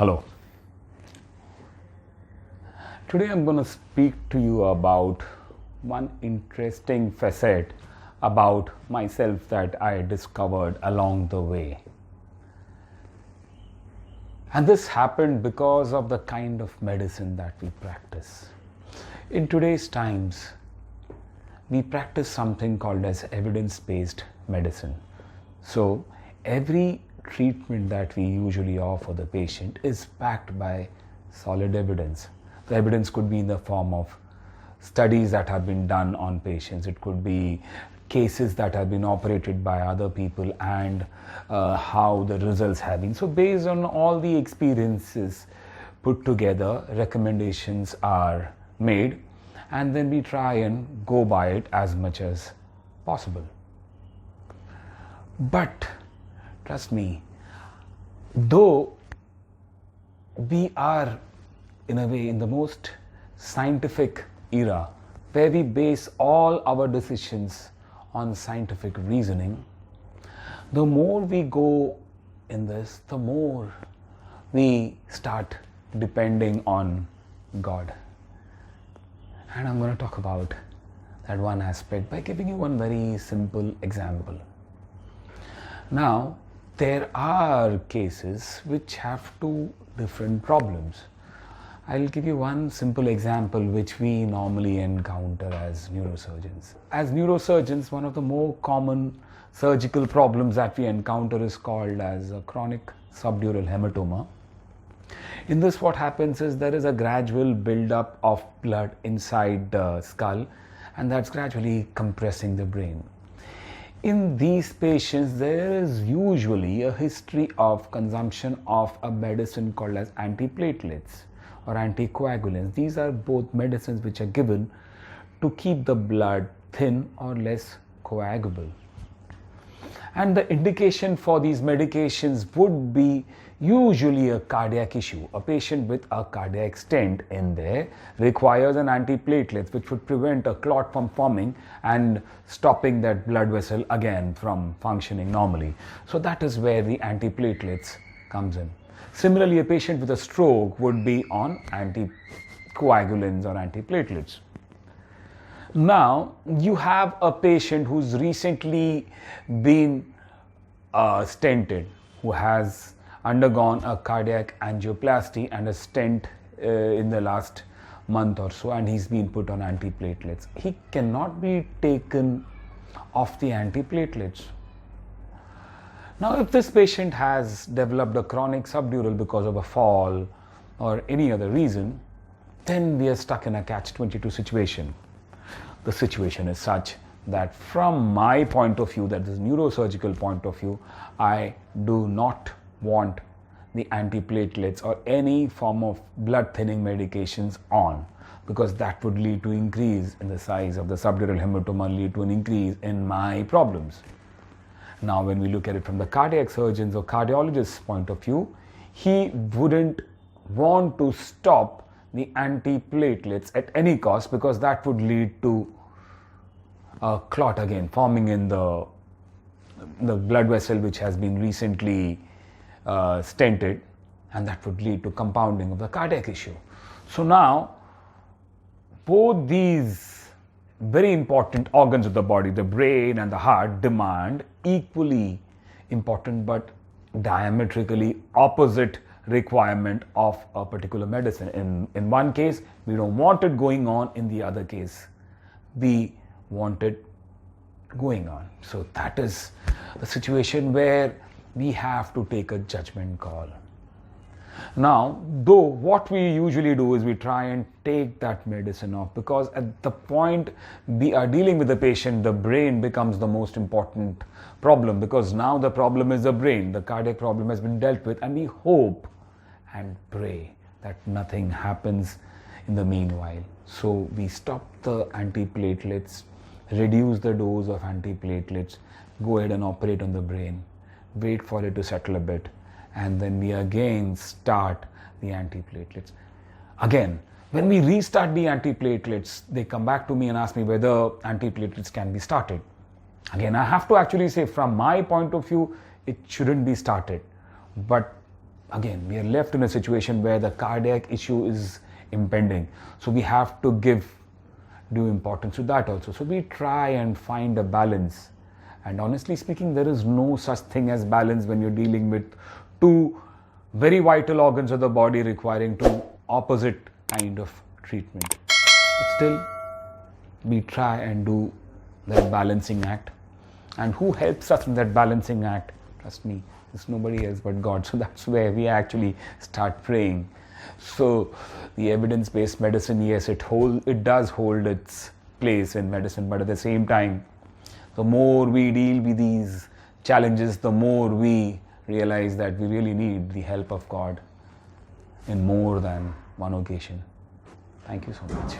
Hello. Today I'm going to speak to you about one interesting facet about myself that I discovered along the way. And this happened because of the kind of medicine that we practice. In today's times, we practice something called as evidence-based medicine. So every treatment that we usually offer the patient is backed by solid evidence. The evidence could be in the form of studies that have been done on patients. It could be cases that have been operated by other people and how the results have been. So based on all the experiences put together, recommendations are made, and then we try and go by it as much as possible. But trust me, though we are in a way in the most scientific era where we base all our decisions on scientific reasoning, the more we go in this, the more we start depending on God. And I'm going to talk about that one aspect by giving you one very simple example. Now, there are cases which have two different problems. I'll give you one simple example which we normally encounter as neurosurgeons. As neurosurgeons, one of the more common surgical problems that we encounter is called as a chronic subdural hematoma. In this, what happens is there is a gradual build-up of blood inside the skull, and that's gradually compressing the brain. In these patients, there is usually a history of consumption of a medicine called as antiplatelets or anticoagulants. These are both medicines which are given to keep the blood thin or less coagulable. And the indication for these medications would be usually a cardiac issue. A patient with a cardiac stent in there requires an antiplatelet which would prevent a clot from forming and stopping that blood vessel again from functioning normally. So that is where the antiplatelets comes in. Similarly, a patient with a stroke would be on anticoagulants or antiplatelets. Now, you have a patient who's recently been stented, who has undergone a cardiac angioplasty and a stent in the last month or so, and he's been put on antiplatelets. He cannot be taken off the antiplatelets. Now, if this patient has developed a chronic subdural because of a fall or any other reason, then we are stuck in a catch-22 situation. The situation is such that from my point of view, that is neurosurgical point of view, I do not want the antiplatelets or any form of blood thinning medications on, because that would lead to increase in the size of the subdural hematoma, lead to an increase in my problems. Now, when we look at it from the cardiac surgeon's or cardiologist's point of view, he wouldn't want to stop the antiplatelets at any cost, because that would lead to a clot again forming in the blood vessel which has been recently stented, and that would lead to compounding of the cardiac issue. So now, both these very important organs of the body, the brain and the heart, demand equally important but diametrically opposite requirement of a particular medicine. In one case, we don't want it going on. In the other case, we want it going on. So that is a situation where we have to take a judgment call. Now, though, what we usually do is we try and take that medicine off, because at the point we are dealing with the patient, the brain becomes the most important problem, because now the problem is the brain. The cardiac problem has been dealt with, and we hope and pray that nothing happens in the meanwhile. So we stop the antiplatelets, reduce the dose of antiplatelets, go ahead and operate on the brain, wait for it to settle a bit, and then we again start the antiplatelets. Again, when we restart the antiplatelets, they come back to me and ask me whether antiplatelets can be started. Again, I have to actually say, from my point of view, it shouldn't be started. But again, we are left in a situation where the cardiac issue is impending. So we have to give due importance to that also. So we try and find a balance. And honestly speaking, there is no such thing as balance when you're dealing with two very vital organs of the body requiring two opposite kind of treatment. But still, we try and do that balancing act. And who helps us in that balancing act? Trust me, it's nobody else but God. So that's where we actually start praying. So the evidence-based medicine, yes, it does hold its place in medicine, but at the same time, the more we deal with these challenges, the more we realize that we really need the help of God in more than one occasion. Thank you so much.